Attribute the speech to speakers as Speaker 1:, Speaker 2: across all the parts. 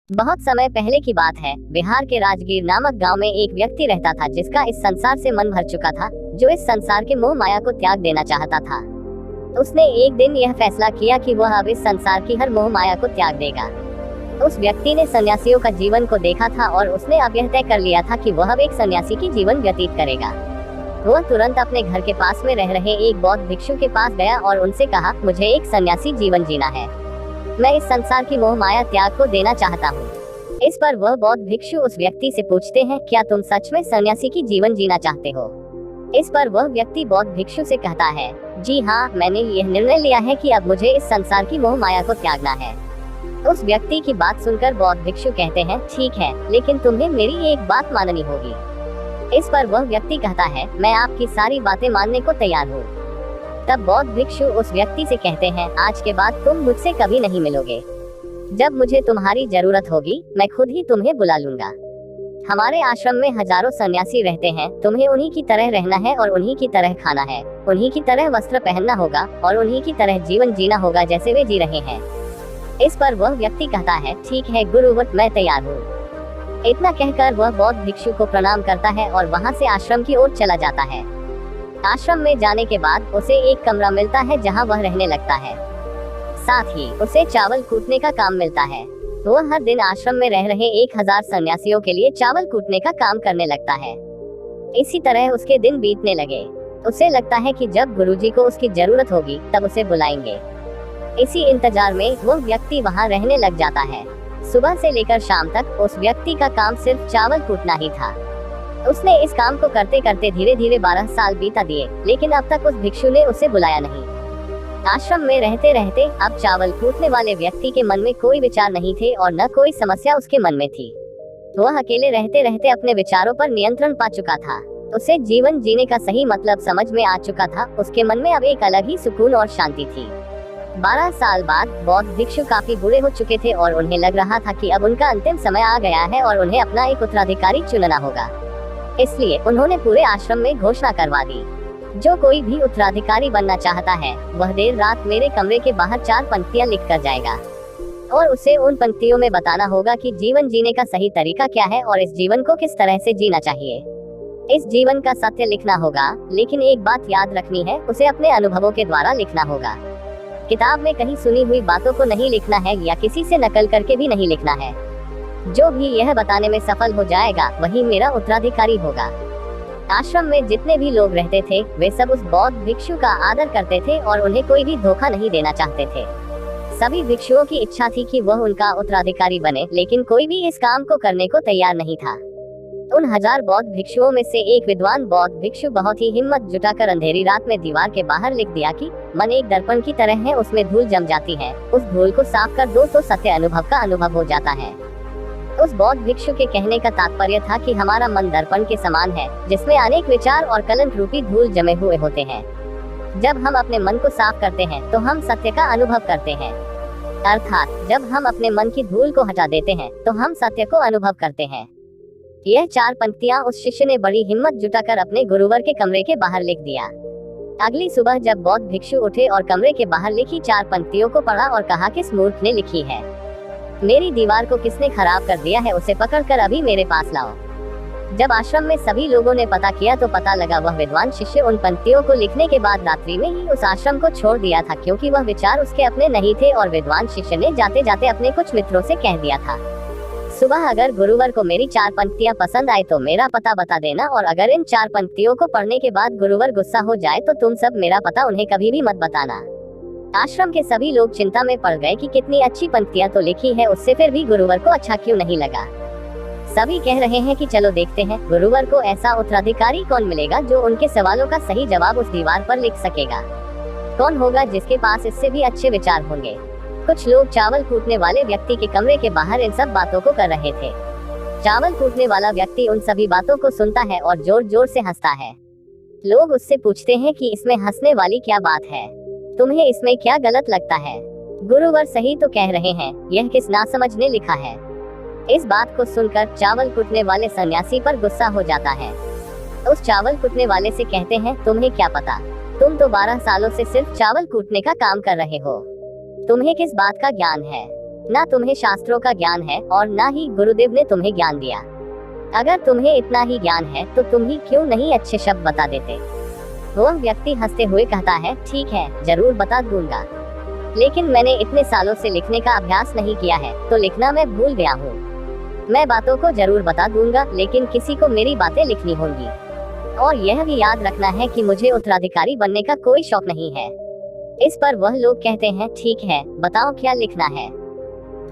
Speaker 1: बहुत समय पहले की बात है। बिहार के राजगीर नामक गांव में एक व्यक्ति रहता था जिसका इस संसार से मन भर चुका था, जो इस संसार के मोह माया को त्याग देना चाहता था। उसने एक दिन यह फैसला किया कि वह अब इस संसार की हर मोह माया को त्याग देगा। उस व्यक्ति ने सन्यासियों का जीवन को देखा था और उसने अब यह तय कर लिया था कि वह अब एक सन्यासी की जीवन व्यतीत करेगा। वह तुरंत अपने घर के पास में रह रहे एक बौद्ध भिक्षु के पास गया और उनसे कहा, मुझे एक सन्यासी जीवन जीना है। मैं इस संसार की मोह माया त्याग को देना चाहता हूँ। इस पर वह बौद्ध भिक्षु उस व्यक्ति से पूछते हैं, क्या तुम सच में सन्यासी की जीवन जीना चाहते हो? इस पर वह व्यक्ति बौद्ध भिक्षु से कहता है, जी हाँ, मैंने यह निर्णय लिया है कि अब मुझे इस संसार की मोह माया को त्यागना है। उस व्यक्ति की बात सुनकर बौद्ध भिक्षु कहते हैं, ठीक है, लेकिन तुम्हें मेरी एक बात माननी होगी। इस पर वह व्यक्ति कहता है, मैं आपकी सारी बातें मानने को तैयार हूँ। तब बौद्ध भिक्षु उस व्यक्ति से कहते हैं, आज के बाद तुम मुझसे कभी नहीं मिलोगे। जब मुझे तुम्हारी जरूरत होगी, मैं खुद ही तुम्हें बुला लूंगा। हमारे आश्रम में हजारों सन्यासी रहते हैं, तुम्हें उन्हीं की तरह रहना है और उन्हीं की तरह खाना है, उन्हीं की तरह वस्त्र पहनना होगा और उन्हीं की तरह जीवन जीना होगा जैसे वे जी रहे हैं। इस पर वह व्यक्ति कहता है, ठीक है गुरुवर, मैं तैयार हूँ। इतना कहकर वह बौद्ध भिक्षु को प्रणाम करता है और वहाँ से आश्रम की ओर चला जाता है। आश्रम में जाने के बाद उसे एक कमरा मिलता है जहाँ वह रहने लगता है। साथ ही उसे चावल कूटने का काम मिलता है। वह हर दिन आश्रम में रह रहे 1000 सन्यासियों के लिए चावल कूटने का काम करने लगता है। इसी तरह उसके दिन बीतने लगे। उसे लगता है कि जब गुरुजी को उसकी जरूरत होगी तब उसे बुलाएंगे। इसी इंतजार में वो व्यक्ति वहाँ रहने लग जाता है। सुबह से लेकर शाम तक उस व्यक्ति का काम सिर्फ चावल कूटना ही था। उसने इस काम को करते करते धीरे धीरे 12 साल बीता दिए, लेकिन अब तक उस भिक्षु ने उसे बुलाया नहीं। आश्रम में रहते रहते अब चावल कूटने वाले व्यक्ति के मन में कोई विचार नहीं थे और न कोई समस्या उसके मन में थी। वह अकेले रहते रहते अपने विचारों पर नियंत्रण पा चुका था। उसे जीवन जीने का सही मतलब समझ में आ चुका था। उसके मन में अब एक अलग ही सुकून और शांति थी। 12 साल बाद बौद्ध भिक्षु काफी बूढ़े हो चुके थे और उन्हें लग रहा था कि अब उनका अंतिम समय आ गया है और उन्हें अपना एक उत्तराधिकारी चुनना होगा। इसलिए उन्होंने पूरे आश्रम में घोषणा करवा दी, जो कोई भी उत्तराधिकारी बनना चाहता है वह देर रात मेरे कमरे के बाहर 4 पंक्तियां लिख कर जाएगा और उसे उन पंक्तियों में बताना होगा कि जीवन जीने का सही तरीका क्या है और इस जीवन को किस तरह से जीना चाहिए। इस जीवन का सत्य लिखना होगा, लेकिन एक बात याद रखनी है, उसे अपने अनुभवों के द्वारा लिखना होगा। किताब में कहीं सुनी हुई बातों को नहीं लिखना है या किसी से नकल करके भी नहीं लिखना है। जो भी यह बताने में सफल हो जाएगा वही मेरा उत्तराधिकारी होगा। आश्रम में जितने भी लोग रहते थे वे सब उस बौद्ध भिक्षु का आदर करते थे और उन्हें कोई भी धोखा नहीं देना चाहते थे। सभी भिक्षुओं की इच्छा थी कि वह उनका उत्तराधिकारी बने, लेकिन कोई भी इस काम को करने को तैयार नहीं था। उन 1000 बौद्ध भिक्षुओं में से एक विद्वान बौद्ध भिक्षु बहुत ही हिम्मत जुटाकर अंधेरी रात में दीवार के बाहर लिख दिया कि मन एक दर्पण की तरह है, उसमें धूल जम जाती है, उस धूल को साफ कर दो तो सत्य अनुभव का अनुभव हो जाता है। उस बौद्ध भिक्षु के कहने का तात्पर्य था कि हमारा मन दर्पण के समान है, जिसमें अनेक विचार और कलंक रूपी धूल जमे हुए होते हैं। जब हम अपने मन को साफ करते हैं तो हम सत्य का अनुभव करते हैं, अर्थात जब हम अपने मन की धूल को हटा देते हैं तो हम सत्य को अनुभव करते हैं। यह 4 पंक्तियां उस शिष्य ने बड़ी हिम्मत जुटाकर अपने गुरुवर के कमरे के बाहर लिख दिया। अगली सुबह जब बौद्ध भिक्षु उठे और कमरे के बाहर लिखी 4 पंक्तियों को पढ़ा और कहा, किस मूर्ख ने लिखी है, मेरी दीवार को किसने खराब कर दिया है, उसे पकड़कर अभी मेरे पास लाओ। जब आश्रम में सभी लोगों ने पता किया तो पता लगा वह विद्वान शिष्य उन पंक्तियों को लिखने के बाद रात्रि में ही उस आश्रम को छोड़ दिया था, क्योंकि वह विचार उसके अपने नहीं थे और विद्वान शिष्य ने जाते जाते अपने कुछ मित्रों से कह दिया था, सुबह अगर गुरुवर को मेरी 4 पंक्तियां पसंद आए तो मेरा पता बता देना, और अगर इन 4 पंक्तियों को पढ़ने के बाद गुरुवर गुस्सा हो जाए तो तुम सब मेरा पता उन्हें कभी भी मत बताना। आश्रम के सभी लोग चिंता में पड़ गए कि कितनी अच्छी पंक्तियां तो लिखी है, उससे फिर भी गुरुवर को अच्छा क्यों नहीं लगा। सभी कह रहे हैं कि चलो देखते हैं गुरुवर को ऐसा उत्तराधिकारी कौन मिलेगा जो उनके सवालों का सही जवाब उस दीवार पर लिख सकेगा। कौन होगा जिसके पास इससे भी अच्छे विचार होंगे। कुछ लोग चावल कूटने वाले व्यक्ति के कमरे के बाहर इन सब बातों को कर रहे थे। चावल कूटने वाला व्यक्ति उन सभी बातों को सुनता है और जोर जोर से हंसता है। लोग उससे पूछते हैं कि इसमें हंसने वाली क्या बात है, तुम्हें इसमें क्या गलत लगता है? गुरुवर सही तो कह रहे हैं, यह किस नासमझ ने लिखा है। इस बात को सुनकर चावल कूटने वाले सन्यासी पर गुस्सा हो जाता है। उस चावल कूटने वाले से कहते हैं, तुम्हें क्या पता, तुम तो 12 सालों से सिर्फ चावल कूटने का काम कर रहे हो, तुम्हें किस बात का ज्ञान है? ना तुम्हें शास्त्रों का ज्ञान है और ना ही गुरुदेव ने तुम्हें ज्ञान दिया। अगर तुम्हें इतना ही ज्ञान है तो तुम ही क्यों नहीं अच्छे शब्द बता देते। वह व्यक्ति हंसते हुए कहता है, ठीक है, जरूर बता दूंगा, लेकिन मैंने इतने सालों से लिखने का अभ्यास नहीं किया है, तो लिखना मैं भूल गया हूँ। मैं बातों को जरूर बता दूंगा, लेकिन किसी को मेरी बातें लिखनी होंगी। और यह भी याद रखना है कि मुझे उत्तराधिकारी बनने का कोई शौक नहीं है। इस पर वह लोग कहते हैं, ठीक है, बताओ क्या लिखना है।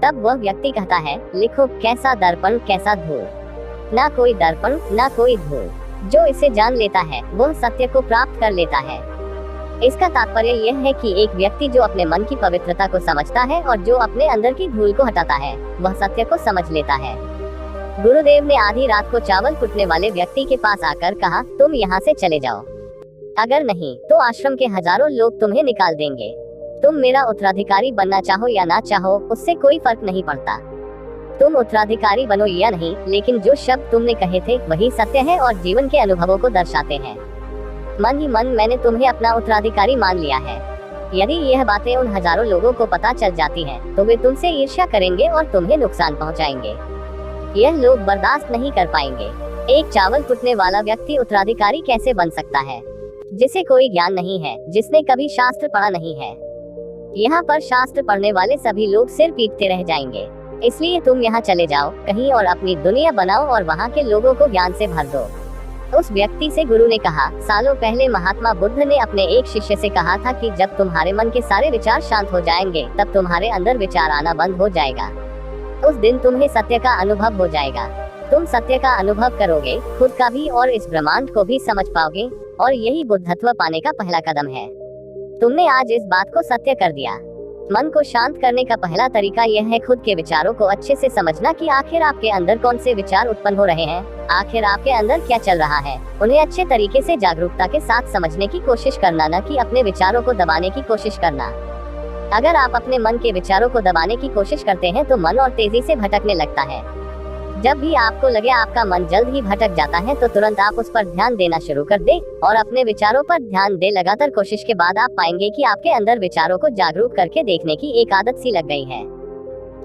Speaker 1: तब वह व्यक्ति कहता है, लिखो, कैसा दर्पण कैसा धूल, ना कोई दर्पण ना कोई धूल, जो इसे जान लेता है वह सत्य को प्राप्त कर लेता है। इसका तात्पर्य यह है कि एक व्यक्ति जो अपने मन की पवित्रता को समझता है और जो अपने अंदर की धूल को हटाता है, वह सत्य को समझ लेता है। गुरुदेव ने आधी रात को चावल कुटने वाले व्यक्ति के पास आकर कहा, तुम यहाँ से चले जाओ, अगर नहीं तो आश्रम के हजारों लोग तुम्हें निकाल देंगे। तुम मेरा उत्तराधिकारी बनना चाहो या ना चाहो, उससे कोई फर्क नहीं पड़ता। तुम उत्तराधिकारी बनो या नहीं, लेकिन जो शब्द तुमने कहे थे वही सत्य है और जीवन के अनुभवों को दर्शाते हैं। मन ही मन मैंने तुम्हें अपना उत्तराधिकारी मान लिया है। यदि यह बातें उन हजारों लोगों को पता चल जाती हैं, तो वे तुमसे ईर्ष्या करेंगे और तुम्हें नुकसान पहुंचाएंगे। यह लोग बर्दाश्त नहीं कर पाएंगे। एक चावल कुटने वाला व्यक्ति उत्तराधिकारी कैसे बन सकता है, जिसे कोई ज्ञान नहीं है, जिसने कभी शास्त्र पढ़ा नहीं है। यहाँ पर शास्त्र पढ़ने वाले सभी लोग सिर पीटते रह जाएंगे। इसलिए तुम यहाँ चले जाओ, कहीं और अपनी दुनिया बनाओ और वहाँ के लोगों को ज्ञान से भर दो। उस व्यक्ति से गुरु ने कहा, सालों पहले महात्मा बुद्ध ने अपने एक शिष्य से कहा था कि जब तुम्हारे मन के सारे विचार शांत हो जाएंगे, तब तुम्हारे अंदर विचार आना बंद हो जाएगा। उस दिन तुम्हें सत्य का अनुभव हो जाएगा। तुम सत्य का अनुभव करोगे, खुद का भी और इस ब्रह्मांड को भी समझ पाओगे, और यही बुद्धत्व पाने का पहला कदम है। तुमने आज इस बात को सत्य कर दिया। मन को शांत करने का पहला तरीका यह है खुद के विचारों को अच्छे से समझना कि आखिर आपके अंदर कौन से विचार उत्पन्न हो रहे हैं, आखिर आपके अंदर क्या चल रहा है। उन्हें अच्छे तरीके से जागरूकता के साथ समझने की कोशिश करना, न कि अपने विचारों को दबाने की कोशिश करना। अगर आप अपने मन के विचारों को दबाने की कोशिश करते हैं तो मन और तेजी से भटकने लगता है। जब भी आपको लगे आपका मन जल्द ही भटक जाता है, तो तुरंत आप उस पर ध्यान देना शुरू कर दें और अपने विचारों पर ध्यान दें। लगातार कोशिश के बाद आप पाएंगे कि आपके अंदर विचारों को जागरूक करके देखने की एक आदत सी लग गई है।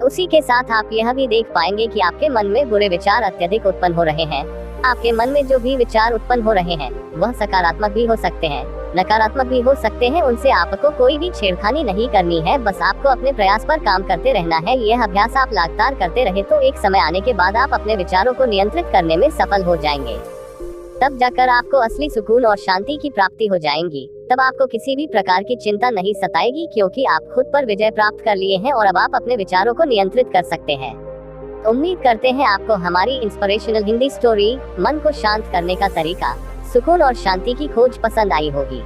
Speaker 1: उसी के साथ आप यह भी देख पाएंगे कि आपके मन में बुरे विचार अत्यधिक उत्पन्न हो रहे हैं। आपके मन में जो भी विचार उत्पन्न हो रहे हैं, वह सकारात्मक भी हो सकते हैं, नकारात्मक भी हो सकते हैं। उनसे आपको कोई भी छेड़खानी नहीं करनी है, बस आपको अपने प्रयास पर काम करते रहना है। यह अभ्यास आप लगातार करते रहे तो एक समय आने के बाद आप अपने विचारों को नियंत्रित करने में सफल हो जाएंगे। तब जाकर आपको असली सुकून और शांति की प्राप्ति हो जाएगी। तब आपको किसी भी प्रकार की चिंता नहीं सताएगी, क्योंकि आप खुद पर विजय प्राप्त कर लिए हैं और अब आप अपने विचारों को नियंत्रित कर सकते हैं। उम्मीद करते हैं आपको हमारी इंस्पिरेशनल हिंदी स्टोरी मन को शांत करने का तरीका, सुकून और शांति की खोज पसंद आई होगी।